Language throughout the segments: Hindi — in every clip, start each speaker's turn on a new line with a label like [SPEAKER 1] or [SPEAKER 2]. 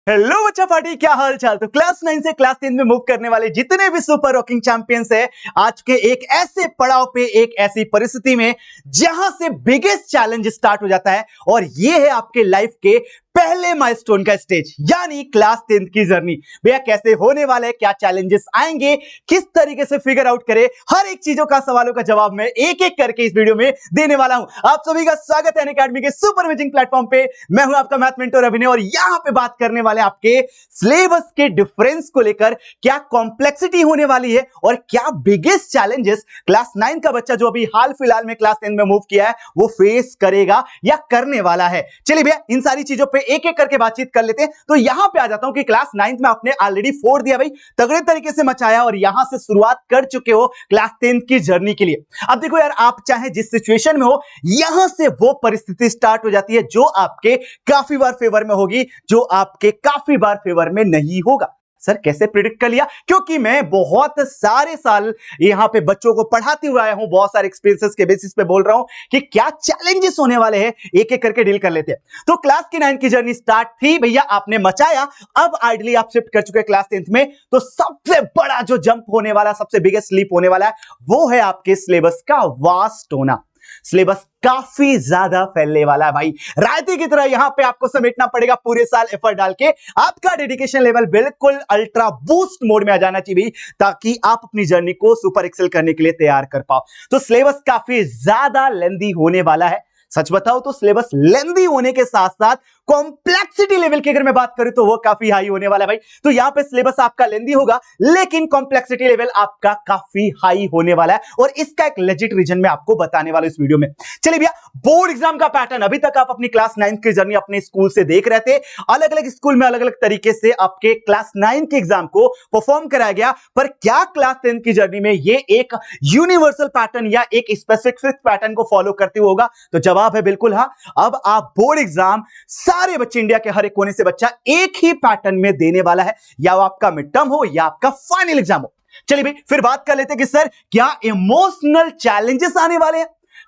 [SPEAKER 1] हेलो बच्चा पार्टी, क्या हाल चाल। तो क्लास 9 से क्लास 10 में मूव करने वाले जितने भी सुपर रॉकिंग चैंपियंस है, आज के एक ऐसे पड़ाव पे, एक ऐसी परिस्थिति में जहां से बिगेस्ट चैलेंज स्टार्ट हो जाता है, और ये है आपके लाइफ के पहले माइलस्टोन का स्टेज, यानी क्लास 10 की जर्नी। भैया कैसे होने वाला है, क्या चैलेंजेस आएंगे, किस तरीके से फिगर आउट करें, हर एक चीजों का सवालों का जवाब मैं एक एक करके इस वीडियो में देने वाला हूं। आप सभी का स्वागत है अनअकैडमी के सुपर अमेजिंग प्लेटफॉर्म पे। मैं हूं आपका मैथ मेंटर अभिनय, और यहां पे बात करने वाले आपके सिलेबस के डिफरेंस को लेकर, क्या कॉम्प्लेक्सिटी होने वाली है और क्या बिगेस्ट चैलेंजेस क्लास 9 का बच्चा जो अभी हाल फिलहाल में क्लास 10 में मूव किया है वो फेस करेगा या करने वाला है। चलिए भैया इन सारी चीजों पे एक एक करके बातचीत कर लेते हैं। तो यहां पे आ जाता हूं कि क्लास 9 में आपने ऑलरेडी फोड़ दिया भाई, तगड़े तरीके से मचाया, और यहां से शुरुआत कर चुके हो क्लास 10 की जर्नी के लिए। अब देखो यार, आप चाहे जिस सिचुएशन में हो, यहां से वो परिस्थिति स्टार्ट हो जाती है जो आपके काफी बार फेवर में होगी, जो आपके काफी बार फेवर में नहीं होगा। सर कैसे प्रिडिक्ट कर लिया? क्योंकि मैं बहुत सारे साल यहां पे बच्चों को पढ़ाते हुए आया हूं, बहुत सारे एक्सपीरियंसेस के बेसिस पे बोल रहा हूं कि क्या चैलेंजेस होने वाले हैं, एक एक करके डील कर लेते हैं। तो क्लास की 9 की जर्नी स्टार्ट थी भैया, आपने मचाया। अब आइडली आप शिफ्ट कर चुके हैं क्लास 10 में। तो सबसे बड़ा जो जंप होने वाला, सबसे बिगेस्ट लीप होने वाला है, वो है आपके सिलेबस का वास्ट होना। सिलेबस काफी ज्यादा फैलने वाला है भाई, रायते की तरह यहां पे आपको समेटना पड़ेगा पूरे साल एफर्ट डाल के। आपका डेडिकेशन लेवल बिल्कुल अल्ट्रा बूस्ट मोड में आ जाना चाहिए, ताकि आप अपनी जर्नी को सुपर एक्सेल करने के लिए तैयार कर पाओ। तो सिलेबस काफी ज्यादा लेंदी होने वाला है। सच बताओ तो सिलेबस लेंदी होने के साथ साथ कॉम्प्लेक्सिटी लेवल की अगर मैं बात करूं तो वो काफी हाई होने वाला है भाई। तो यहां पे सिलेबस आपका लेंदी होगा, लेकिन कॉम्प्लेक्सिटी लेवल आपका काफी हाई होने वाला है, और इसका एक लेजिट रीजन मैं आपको बताने वाला हूं इस वीडियो में। चलिए भैया, बोर्ड एग्जाम का पैटर्न अभी तक आप अपनी क्लास 9 की जर्नी अपने स्कूल से देख रहे थे। अलग अलग स्कूल में अलग अलग तरीके से आपके क्लास 9 के एग्जाम को परफॉर्म कराया गया, पर क्या क्लास 10 की जर्नी में ये एक यूनिवर्सल पैटर्न या एक स्पेसिफिक पैटर्न को फॉलो करते हुए होगा? तो जवाब है बिल्कुल हाँ। अब आप बोर्ड एग्जाम सारे बच्चे, इंडिया के हर एक कोने से बच्चा एक ही पैटर्न में देने वाला है, या वो आपका मिड टर्म हो या आपका फाइनल एग्जाम हो। चलिए भाई फिर बात कर लेते हैं कि सर क्या इमोशनल चैलेंजेस आने वाले हैं?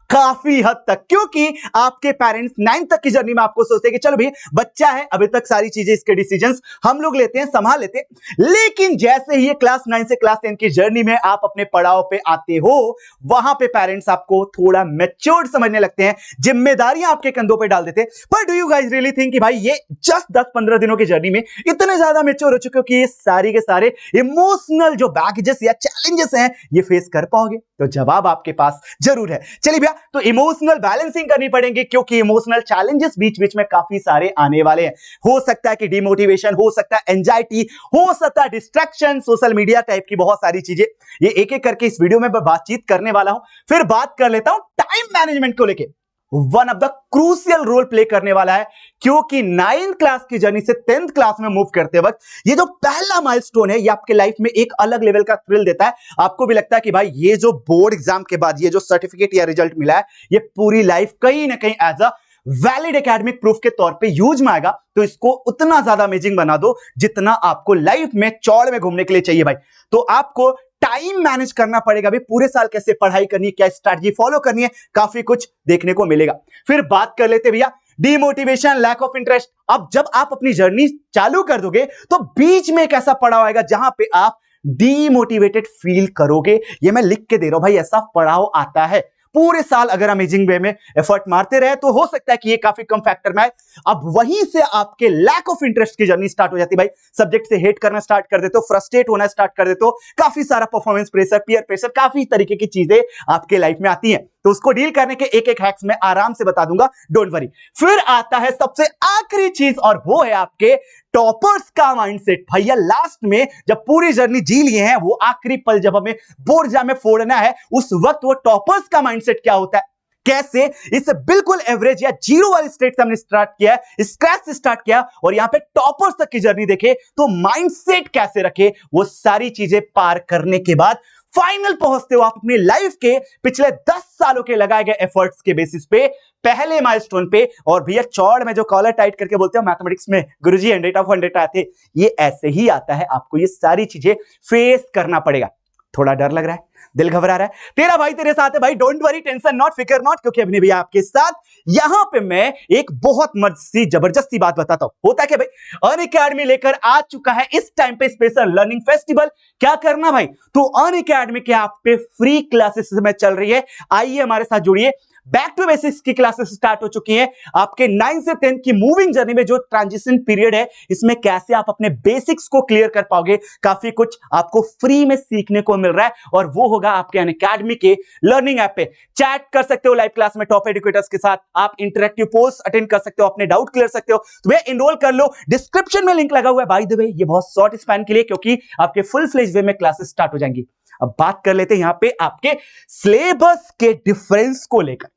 [SPEAKER 1] काफी हद तक, क्योंकि आपके पेरेंट्स 9 तक की जर्नी में आपको सोचते हैं कि चलो भाई बच्चा है, अभी तक सारी चीजें, इसके डिसीजंस हम लोग लेते हैं, संभाल लेते हैं। लेकिन जैसे ही ये क्लास 9 से क्लास 10 की जर्नी में आप अपने पड़ाव पे आते हो, वहां पे पेरेंट्स आपको थोड़ा मैच्योर्ड समझने लगते हैं, जिम्मेदारियां आपके कंधों पे डाल देते हैं। पर do you guys really think कि भाई ये जस्ट 10-15 दिनों की जर्नी में इतने ज्यादा मैच्योर हो चुके हो कि ये सारी के सारे इमोशनल जो बैगेजेस या चैलेंजेस हैं ये फेस कर पाओगे? तो जवाब आपके पास जरूर है। चलिए भैया, तो इमोशनल बैलेंसिंग करनी पड़ेगी, क्योंकि इमोशनल चैलेंजेस बीच बीच में काफी सारे आने वाले हैं। हो सकता है कि डिमोटिवेशन, हो सकता है एंजाइटी, हो सकता है डिस्ट्रैक्शन, सोशल मीडिया टाइप की बहुत सारी चीजें, ये एक एक करके इस वीडियो में बातचीत करने वाला हूं। फिर बात कर लेता हूं टाइम मैनेजमेंट को लेके, one of the crucial role play करने वाला है, क्योंकि 9th क्लास की जर्नी से 10th क्लास में मूव करते वक्त ये जो पहला माइलस्टोन है, ये आपके लाइफ में एक अलग लेवल का थ्रिल देता है। आपको भी लगता है कि भाई ये जो बोर्ड एग्जाम के बाद ये जो सर्टिफिकेट या रिजल्ट मिला है, ये पूरी लाइफ कहीं ना कहीं as a valid academic proof के तौर पे यूज में आएगा। तो इसको उतना ज्यादा अमेजिंग बना दो जितना आपको लाइफ में चौड़ में घूमने के लिए चाहिए भाई। तो आपको टाइम मैनेज करना पड़ेगा भी, पूरे साल कैसे पढ़ाई करनी है, क्या स्ट्रैटेजी फॉलो करनी है, काफी कुछ देखने को मिलेगा। फिर बात कर लेते भैया डिमोटिवेशन, लैक ऑफ इंटरेस्ट। अब जब आप अपनी जर्नी चालू कर दोगे तो बीच में एक ऐसा पड़ाव आएगा जहां पे आप डीमोटिवेटेड फील करोगे। ये मैं लिख के दे रहा हूं भाई, ऐसा पड़ाव आता है। पूरे साल अगर अमेजिंग वे में एफर्ट मारते रहे तो हो सकता है कि ये काफी कम फैक्टर में आए। अब वहीं से आपके लैक ऑफ इंटरेस्ट की जर्नी स्टार्ट हो जाती है भाई, सब्जेक्ट से हेट करना स्टार्ट कर देते हो, फ्रस्ट्रेट होना स्टार्ट कर देते हो, काफी सारा परफॉर्मेंस प्रेशर, पीयर प्रेशर, काफी तरीके की चीजें आपके लाइफ में आती हैं। तो उसको डील करने के एक एक हैक्स में आराम से बता दूंगा, डोंट वरी। फिर आता है सबसे आखिरी चीज, और वो है आपके टॉपर्स का माइंडसेट। भैया लास्ट में जब पूरी जर्नी जी लिए हैं, वो आखिरी पल जब हमें बोर्ड एग्जाम में फोड़ना है, उस वक्त वो टॉपर्स का माइंडसेट क्या होता है, कैसे इसे बिल्कुल एवरेज या जीरो वाली स्टेट से हमने स्टार्ट किया है, स्क्रैच से स्टार्ट किया, और यहां पे टॉपर्स तक की जर्नी देखे तो माइंडसेट कैसे रखे, वो सारी चीजें पार करने के बाद फाइनल पहुंचते हो आप अपनी लाइफ के पिछले 10 सालों के लगाए गए एफर्ट्स के बेसिस पे पहले माइलस्टोन पे। और भैया चौड़ में जो कॉलर टाइट करके बोलते हो मैथमेटिक्स में गुरुजी 100 ऑफ 100 आए थे, ये ऐसे ही आता है। आपको ये सारी चीजें फेस करना पड़ेगा। थोड़ा डर लग रहा है? दिल घबरा रहा है? तेरा भाई तेरे साथ है भाई, डोंट वरी, टेंशन नॉट, फिकर नॉट, क्योंकि अभी भैया आपके साथ यहां पे मैं एक बहुत मस्त जबरदस्ती बात बताता हूं। होता है कि भाई अनअकैडमी लेकर आ चुका है इस टाइम पे स्पेशल लर्निंग फेस्टिवल। क्या करना भाई, तो अनअकैडमी के आप पे फ्री क्लासेस में चल रही है, आइए हमारे साथ जुड़िए। बैक टू बेसिक्स की क्लासेस स्टार्ट हो चुकी हैं। आपके 9 से 10 की मूविंग जर्नी में जो ट्रांजिशन पीरियड है, इसमें कैसे आप अपने बेसिक्स को क्लियर कर पाओगे, काफी कुछ आपको फ्री में सीखने को मिल रहा है, और वो होगा आपके अनअकैडमी के लर्निंग ऐप पे। चैट कर सकते हो लाइव क्लास में टॉप एजुकेटर्स के साथ, आप इंटरेक्टिव पोस्ट अटेंड कर सकते हो, अपने डाउट क्लियर सकते हो, तो वे इनरोल कर लो। डिस्क्रिप्शन में लिंक लगा हुआ है, बाय द वे ये बहुत शॉर्ट स्पैन के लिए, क्योंकि आपके फुल फ्लेज वे में क्लासेस स्टार्ट हो जाएंगी। अब बात कर लेते हैं यहां पे आपके सिलेबस के डिफरेंस को लेकर।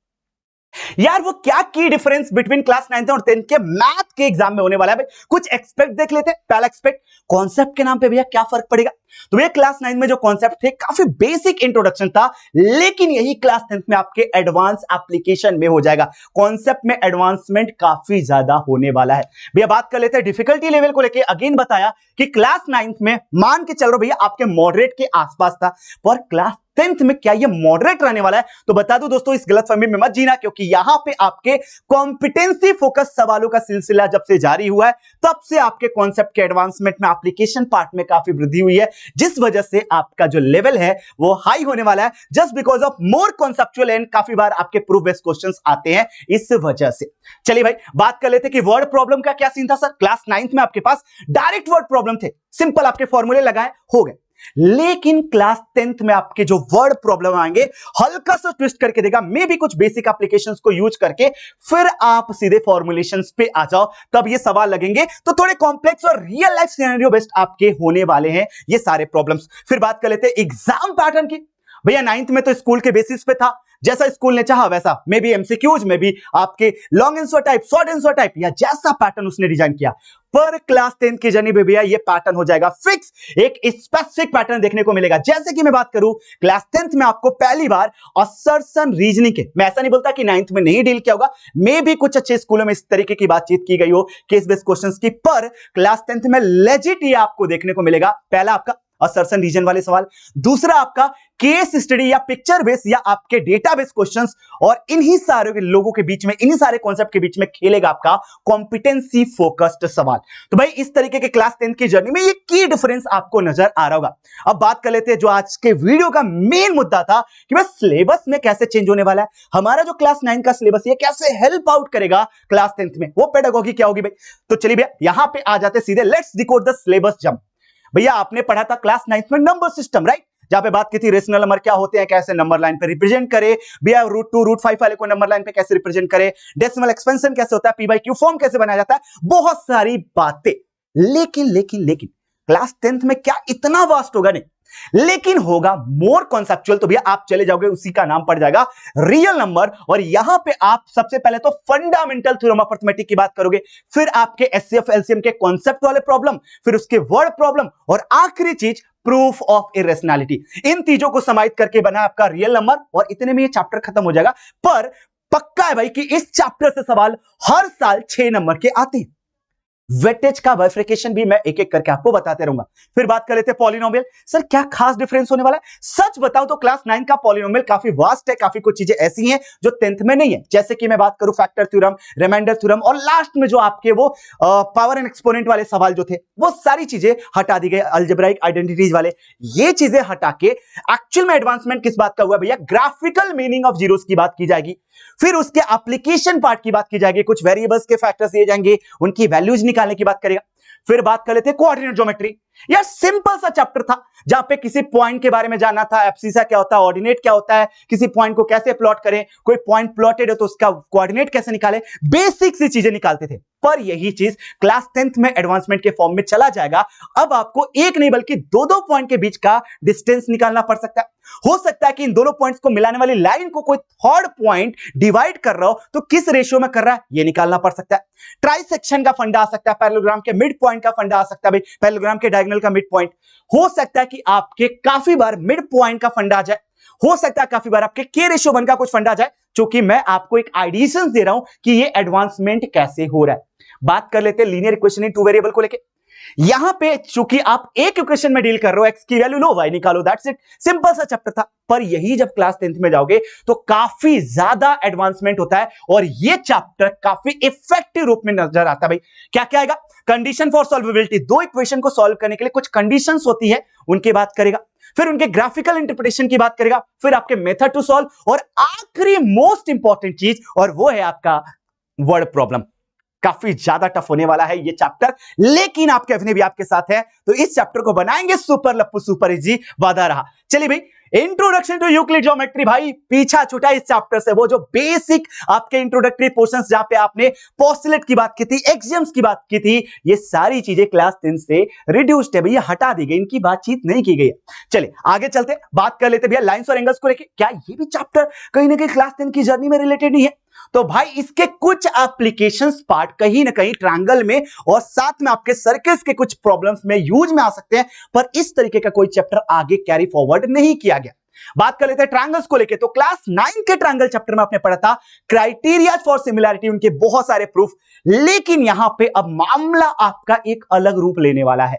[SPEAKER 1] यार वो क्या की डिफरेंस बिटवीन क्लास 9th और 10th के मैथ के एग्जाम में होने वाला है, कुछ एक्सपेक्ट देख लेते हैं। पहला एक्सपेक्ट, कॉन्सेप्ट के नाम पे भैया क्या फर्क पड़ेगा। तो भैया क्लास 9 में जो कॉन्सेप्ट थे काफी बेसिक इंट्रोडक्शन था, लेकिन यही क्लास 10th में आपके एडवांस एप्लीकेशन में हो जाएगा। कॉन्सेप्ट में एडवांसमेंट काफी ज्यादा होने वाला है। भैया बात कर लेते हैं डिफिकल्टी लेवल को लेकर। अगेन बताया कि क्लास 9th में मान के चल रहा भैया आपके मॉडरेट के आसपास था, पर क्लास 10th में क्या ये मॉडरेट रहने वाला है? तो बता दूं दोस्तों, इस गलतफहमी में मत जीना, क्योंकि यहां पे आपके कॉम्पिटेंसी फोकस सवालों का सिलसिला जब से जारी हुआ है, तब से आपके कॉन्सेप्ट के एडवांसमेंट में एप्लीकेशन पार्ट में काफी वृद्धि हुई है, जिस वजह से आपका जो लेवल है वो हाई होने वाला है, just because of more conceptual and काफी बार आपके प्रूफ बेस्ड क्वेश्चंस आते हैं इस वजह से। चलिए भाई बात कर लेते हैं कि वर्ड प्रॉब्लम का क्या सीन था। सर क्लास 9th में आपके पास डायरेक्ट वर्ड प्रॉब्लम थे, सिंपल आपके फॉर्मूले लगाए हो गए, लेकिन क्लास 10th में आपके जो वर्ड प्रॉब्लम आएंगे हल्का सा ट्विस्ट करके देगा, मे भी कुछ बेसिक एप्लीकेशंस को यूज करके, फिर आप सीधे फॉर्मुलेशंस पे आ जाओ, तब ये सवाल लगेंगे तो थोड़े कॉम्प्लेक्स और रियल लाइफ सिनेरियो बेस्ड आपके होने वाले हैं ये सारे प्रॉब्लम्स। फिर बात कर लेते हैं एग्जाम पैटर्न की। भैया 9th में तो स्कूल के बेसिस पे था, जैसा स्कूल ने चाहा वैसा, मे बी एमसीक्यूज में भी आपके long answer type, short answer type, या जैसा पैटर्न उसने डिजाइन किया। पर क्लास 10th की जर्नी में भैया ये पैटर्न हो जाएगा फिक्स, एक स्पेसिफिक पैटर्न देखने को मिलेगा। जैसे कि मैं बात करूं क्लास 10th में आपको पहली बार असर्शन रीजनिंग के, मैं ऐसा नहीं बोलता कि 9th में नहीं डील किया होगा, मे भी कुछ अच्छे स्कूलों में इस तरीके की बातचीत की गई हो केस बेस्ड क्वेश्चंस की, पर क्लास 10th में लेजिट ये आपको देखने को मिलेगा। पहला आपका असर्शन रीजन वाले सवाल, दूसरा आपका केस स्टडी या पिक्चर बेस या आपके डेटा बेस क्वेश्चंस, और इन्हीं सारे लोगों के बीच में, इन्हीं सारे कॉन्सेप्ट के बीच में खेलेगा आपका कॉम्पिटेंसी फोकस्ड सवाल। तो भाई इस तरीके के क्लास 10th की जर्नी में ये की डिफरेंस आपको नजर आ रहा होगा। अब बात कर लेते हैं जो आज के वीडियो का मेन मुद्दा था कि भाई सिलेबस में कैसे चेंज होने वाला है, हमारा जो क्लास 9 का सिलेबस ये कैसे हेल्प आउट करेगा क्लास 10th में, वो पेडागोगी क्या होगी भाई। तो चलिए भैया यहां पे आ जाते सीधे, let's decode the syllabus jump. भैया आपने पढ़ा था क्लास 9th में नंबर सिस्टम, राइट, जहां पे बात की थी रेशनल नंबर क्या होते हैं, कैसे नंबर लाइन पे रिप्रेजेंट करे, भैया √2 √5 वाले को नंबर लाइन पे कैसे रिप्रेजेंट करे, डेसिमल एक्सपेंशन कैसे होता है, p/q फॉर्म कैसे बनाया जाता है, बहुत सारी बातें। लेकिन क्लास 10th में क्या इतना वास्ट होगा? नहीं, लेकिन होगा मोर कॉन्सेप्चुअल। तो भैया आप चले जाओगे, उसी का नाम पड़ जाएगा रियल नंबर, और यहां पे आप सबसे पहले तो फंडामेंटल थ्योरम ऑफ अरिथमेटिक की बात करोगे, फिर आपके एचसीएफ एलसीएम के कॉन्सेप्ट वाले प्रॉब्लम, फिर उसके वर्ड प्रॉब्लम, और आखिरी चीज प्रूफ ऑफ इरेशनैलिटी। इन चीजों को समाहित करके बना आपका रियल नंबर, और इतने में ये चैप्टर खत्म हो जाएगा। पर पक्का है भाई कि इस चैप्टर से सवाल हर साल 6 नंबर के आते हैं। वेटेज का बाइफर्केशन भी मैं एक एक करके आपको बताते रहूंगा। फिर बात कर लेते हैं पॉलिनोमियल। सर क्या खास डिफरेंस होने वाला है? सच बताओ तो क्लास 9 का पॉलिनोमियल काफी वास्ट है, काफी कुछ चीजें ऐसी हैं जो 10th में नहीं है, जैसे कि मैं बात करूं फैक्टर थ्योरम, रिमाइंडर थ्योरम, और लास्ट में जो आपके वो पावर एंड एक्सपोनेंट वाले सवाल जो थे, वो सारी चीजें हटा दी गई, अलजेब्राइक आइडेंटिटीज वाले, ये चीजें हटा के एक्चुअल में एडवांसमेंट किस बात का हुआ भैया? ग्राफिकल मीनिंग ऑफ जीरोस की बात की जाएगी, फिर उसके एप्लीकेशन पार्ट की बात की जाएगी, कुछ वेरिएबल्स के फैक्टर्स दिए जाएंगे, उनकी वैल्यूज निकालने की बात करेगा। फिर बात कर लेते हैं कोऑर्डिनेट ज्योमेट्री। यार सिंपल सा चैप्टर था, जहां पे किसी पॉइंट के बारे में जानना था, एब्सिसा क्या होता है, ऑर्डिनेट क्या होता है, किसी पॉइंट को कैसे प्लॉट करें, कोई पॉइंट प्लॉटेड है तो उसका कोऑर्डिनेट कैसे निकाले, बेसिक सी चीजें निकालते थे। पर यही चीज क्लास 10th में एडवांसमेंट के फॉर्म में चला जाएगा। अब आपको एक नहीं बल्कि दो पॉइंट के बीच का डिस्टेंस निकालना पड़ सकता है। हो सकता है कि इन दोनों पॉइंट्स को मिलाने वाली लाइन को कोई थर्ड पॉइंट डिवाइड कर रहा हो, तो किस रेशियो में कर रहा है ये निकालना पड़ सकता है। ट्राइसेक्शन का फंडा आ सकता है, पैरेललोग्राम के मिड पॉइंट का फंडा आ सकता है, भाई पैरेललोग्राम के डायगोनल का मिड पॉइंट। हो सकता है कि आपके काफी बार मिड पॉइंट का फंडा आ जाए, हो सकता है काफी बार आपके के रेशियो 1 का कुछ फंडा आ जाए, क्योंकि मैं आपको एक आइडिएशन दे रहा हूं कि ये एडवांसमेंट कैसे हो रहा है। बात कर लेते हैं लीनियर इक्वेशन इन 2 वेरिएबल को लेके। यहां पे चूंकि आप एक इक्वेशन में डील कर रहे हो, एक्स की वैल्यू लो वाई निकालो, दैट्स इट, सिंपल सा चैप्टर था। पर यही जब क्लास 10th में जाओगे तो काफी ज्यादा एडवांसमेंट होता है और ये चैप्टर काफी इफेक्टिव रूप में नजर आता है। भाई क्या क्या आएगा? कंडीशन फॉर सॉल्वेबिलिटी, दो इक्वेशन को सॉल्व करने के लिए कुछ कंडीशंस होती है, उनकी बात करेगा। फिर उनके ग्राफिकल इंटरप्रिटेशन की बात करेगा, फिर आपके मेथड टू सॉल्व, और आखिरी मोस्ट इंपॉर्टेंट चीज, और वो है आपका वर्ड प्रॉब्लम। काफी ज्यादा टफ होने वाला है ये चैप्टर, लेकिन आपके अपने भी आपके साथ है, तो इस चैप्टर को बनाएंगे सुपर लप्पू सुपर इजी, वादा रहा। चलिए भाई, इंट्रोडक्शन टू यूक्लिड ज्योमेट्री, भाई पीछा छूटा इस चैप्टर से वो जो बेसिक आपके इंट्रोडक्टरी पोर्शंस जहां पे आपने पोस्टुलेट की बात की थी, एक्सियम्स की बात की थी, ये सारी चीजें क्लास 10 से रिड्यूस्ड है भैया, हटा दी गई, इनकी बातचीत नहीं की गई है। चलिए आगे चलते, बात कर लेते भैया लाइंस और एंगल्स को लेके। क्या ये भी चैप्टर कहीं ना कहीं क्लास 10 की जर्नी में रिलेटेड नहीं है? तो भाई इसके कुछ एप्लीकेशंस पार्ट कहीं ना कहीं ट्रायंगल में और साथ में आपके सर्कल्स के कुछ प्रॉब्लम्स में यूज में आ सकते हैं, पर इस तरीके का कोई चैप्टर आगे कैरी फॉरवर्ड नहीं किया गया। बात कर लेते हैं ट्रायंगल्स को लेके। तो क्लास 9 के ट्रायंगल चैप्टर में आपने पढ़ा था क्राइटेरिया फॉर सिमिलैरिटी, उनके बहुत सारे प्रूफ, लेकिन यहां पे अब मामला आपका एक अलग रूप लेने वाला है।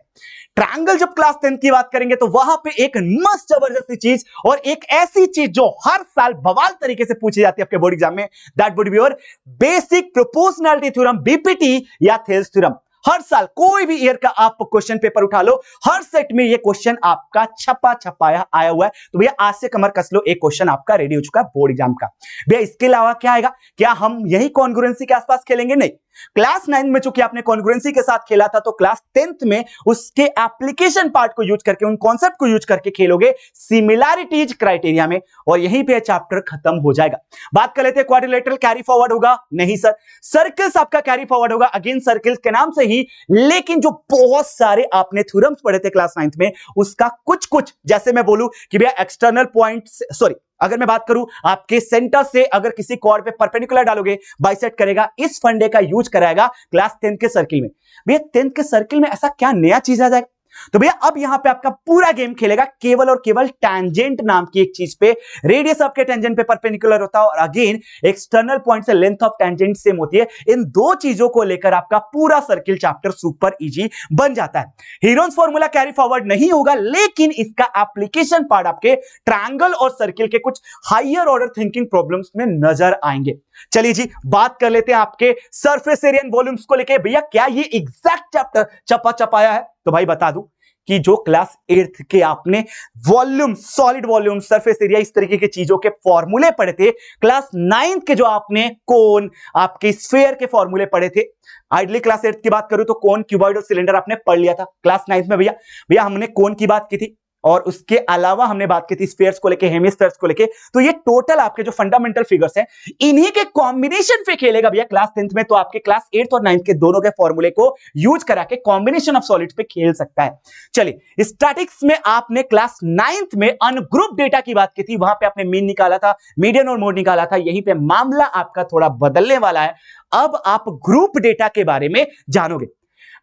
[SPEAKER 1] ट्रायंगल जब क्लास 10 की बात करेंगे तो वहां पे एक मस्त जबरदस्ती चीज और एक ऐसी चीज जो हर साल बवाल तरीके से पूछी जाती है आपके बोर्ड एग्जाम में, that would be your basic proportionality theorem, BPT या थेल्स थ्योरम। हर साल कोई भी ईयर का आप क्वेश्चन पेपर उठा लो, हर सेट में ये क्वेश्चन आपका छपा छपाया आया हुआ है। तो भैया आज से कमर कस लो, एक क्वेश्चन आपका रेडी हो चुका है बोर्ड एग्जाम का। भैया इसके अलावा क्या आएगा? क्या हम यही कॉन्ग्रुएंसी के आसपास खेलेंगे? नहीं, क्लास 9 में चूंकि आपने कॉन्ग्रुएंसी के साथ खेला था, तो क्लास 10th में उसके एप्लीकेशन पार्ट को यूज करके, उन कॉन्सेप्ट को यूज करके खेलोगे सिमिलैरिटीज क्राइटेरिया में, और यहीं पे चैप्टर खत्म हो जाएगा। बात कर लेते हैं क्वाड्रिलेटरल कैरी फॉरवर्ड होगा? नहीं सर। सर्कल्स आपका कैरी फॉरवर्ड होगा, अगेन सर्कल्स के नाम से ही, लेकिन जो बहुत सारे आपने थ्योरम्स पढ़े थे क्लास 9th में, उसका कुछ कुछ, जैसे मैं बोलूं कि भैया एक्सटर्नल पॉइंट, सॉरी अगर मैं बात करूं आपके सेंटर से अगर किसी कॉर्ड पे परपेंडिकुलर डालोगे बाइसेक्ट करेगा, इस फंडे का यूज कराएगा क्लास 10 के सर्किल में। भैया 10 के सर्किल में ऐसा क्या नया चीज आ जाएगा? तो भैया अब यहां पे आपका पूरा गेम खेलेगा केवल और केवल टैंजेंट नाम की एक चीज पे। रेडियस आपके टैंजेंट पे परपेंडिकुलर होता है और अगेन एक्सटर्नल पॉइंट से लेंथ ऑफ टैंजेंट सेम होती है। इन दो चीजों को लेकर आपका पूरा सर्किल चैप्टर सुपर इजी बन जाता है। हीरोन्स फॉर्मूला कैरी फॉरवर्ड नहीं होगा, लेकिन इसका एप्लीकेशन पार्ट आपके ट्रायंगल और सर्किल के कुछ हायर ऑर्डर थिंकिंग प्रॉब्लम्स में नजर आएंगे। चलिए जी, बात कर लेते हैं आपके सरफेस एरिया एंड वॉल्यूम्स को लेके। भैया क्या ये एग्जैक्ट चैप्टर छपा छपाया है? तो भाई बता दूं कि जो क्लास 8th के आपने volume, solid volume, surface area, इस तरीके के चीजों के फॉर्मूले पढ़े थे, क्लास 9th के जो आपने कोन, आपके स्फीयर के फॉर्मूले पढ़े थे, आइडली क्लास 8th की बात करूं तो कोन, क्यूबॉइड और सिलेंडर आपने पढ़ लिया था क्लास 9th में। भैया हमने कोन की बात की थी और उसके अलावा हमने बात की थी स्फीयर्स को लेके, हेमिस्फीयर्स को लेके। तो ये टोटल आपके जो फंडामेंटल फिगर्स हैं, इन्हीं के कॉम्बिनेशन पे खेलेगा भैया क्लास 10th में। तो आपके क्लास 8th और 9th के दोनों के फॉर्मूले को यूज करा के कॉम्बिनेशन ऑफ सॉलिड्स पे खेल सकता है। चलिए, स्टैटिक्स में आपने क्लास 9th में अनग्रुप डेटा की बात की थी, वहां पे आपने मीन निकाला था, मीडियन और मोड निकाला था। यहीं पे मामला आपका थोड़ा बदलने वाला है, अब आप ग्रुप डेटा के बारे में जानोगे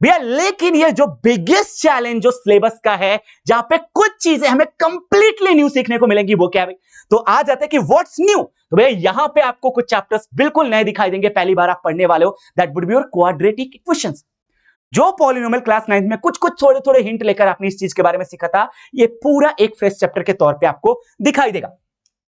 [SPEAKER 1] भैया। लेकिन ये जो बिगेस्ट चैलेंज जो सिलेबस का है, जहां पे कुछ चीजें हमें कंप्लीटली न्यू सीखने को मिलेंगी, वो क्या है? तो आ जाते हैं कि व्हाट्स न्यू। तो भैया यहां पे आपको कुछ चैप्टर्स बिल्कुल नए दिखाई देंगे, पहली बार आप पढ़ने वाले हो, that would be your quadratic equations. जो पॉलिनोमियल क्लास 9th में कुछ कुछ थोड़े थोड़े हिंट लेकर आपने इस चीज के बारे में सीखा था, ये पूरा एक फ्रेश चैप्टर के तौर पर आपको दिखाई देगा।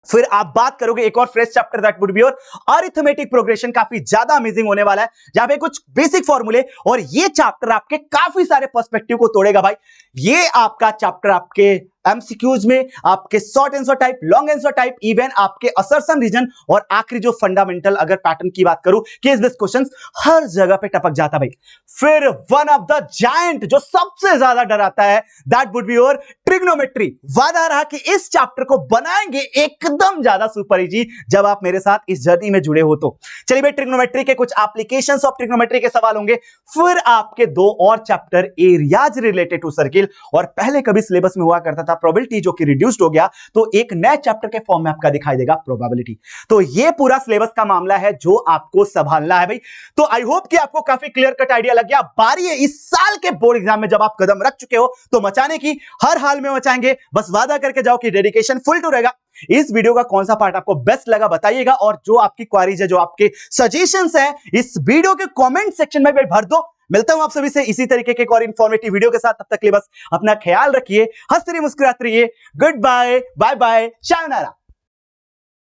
[SPEAKER 1] फिर आप बात करोगे एक और fresh chapter, that would be your arithmetic progression, काफी ज्यादा अमेजिंग होने वाला है, जहां पे कुछ बेसिक फॉर्मूले, और ये चैप्टर आपके काफी सारे पर्सपेक्टिव को तोड़ेगा भाई। ये आपका चैप्टर आपके एमसीक्यूज में, आपके short answer type, long answer type, even आपके असर्शन रीजन, और आखिरी जो फंडामेंटल अगर पैटर्न की बात करूं, केस बेस्ड क्वेश्चंस, हर जगह पे टपक जाता भाई। फिर वन ऑफ द जायंट जो सबसे ज्यादा डराता है, that would be your trigonometry. वादा रहा कि इस चैप्टर को बनाएंगे एकदम ज्यादा सुपर इजी, जब आप मेरे साथ इस जर्नी में जुड़े हो तो। चलिए भाई, ट्रिग्नोमेट्री के कुछ एप्लीकेशंस ऑफ ट्रिग्नोमेट्री के सवाल होंगे, फिर आपके दो और chapter areas related to circle, और पहले कभी सिलेबस में हुआ करता था प्रोबेबिलिटी, जो कि रिड्यूस्ड हो गया, तो एक नए चैप्टर के फॉर्म में आपका दिखाई देगा प्रोबेबिलिटी। तो ये पूरा सिलेबस का मामला है जो आपको संभालना है भाई। तो आई होप कि आपको काफी क्लियर कट आइडिया लग गया। बारी है इस साल के बोर्ड एग्जाम में, जब आप कदम रख चुके हो तो मचाने की, हर हाल में मचाएंगे। बस वादा करके जाओ कि डेडिकेशन फुल टू रहेगा। इस वीडियो का कौन सा पार्ट आपको बेस्ट लगा बताइएगा, और जो आपकी क्वेरीज है, जो आपके सजेशंस हैं, इस वीडियो के कमेंट सेक्शन में भी भर दो। मिलता हूं आप सभी से इसी तरीके के एक और इंफॉर्मेटिव वीडियो के साथ। तब तक के लिए बस अपना ख्याल रखिए, हंसते रहिए, मुस्कुराते रहिए। Goodbye, bye bye, शायोनारा।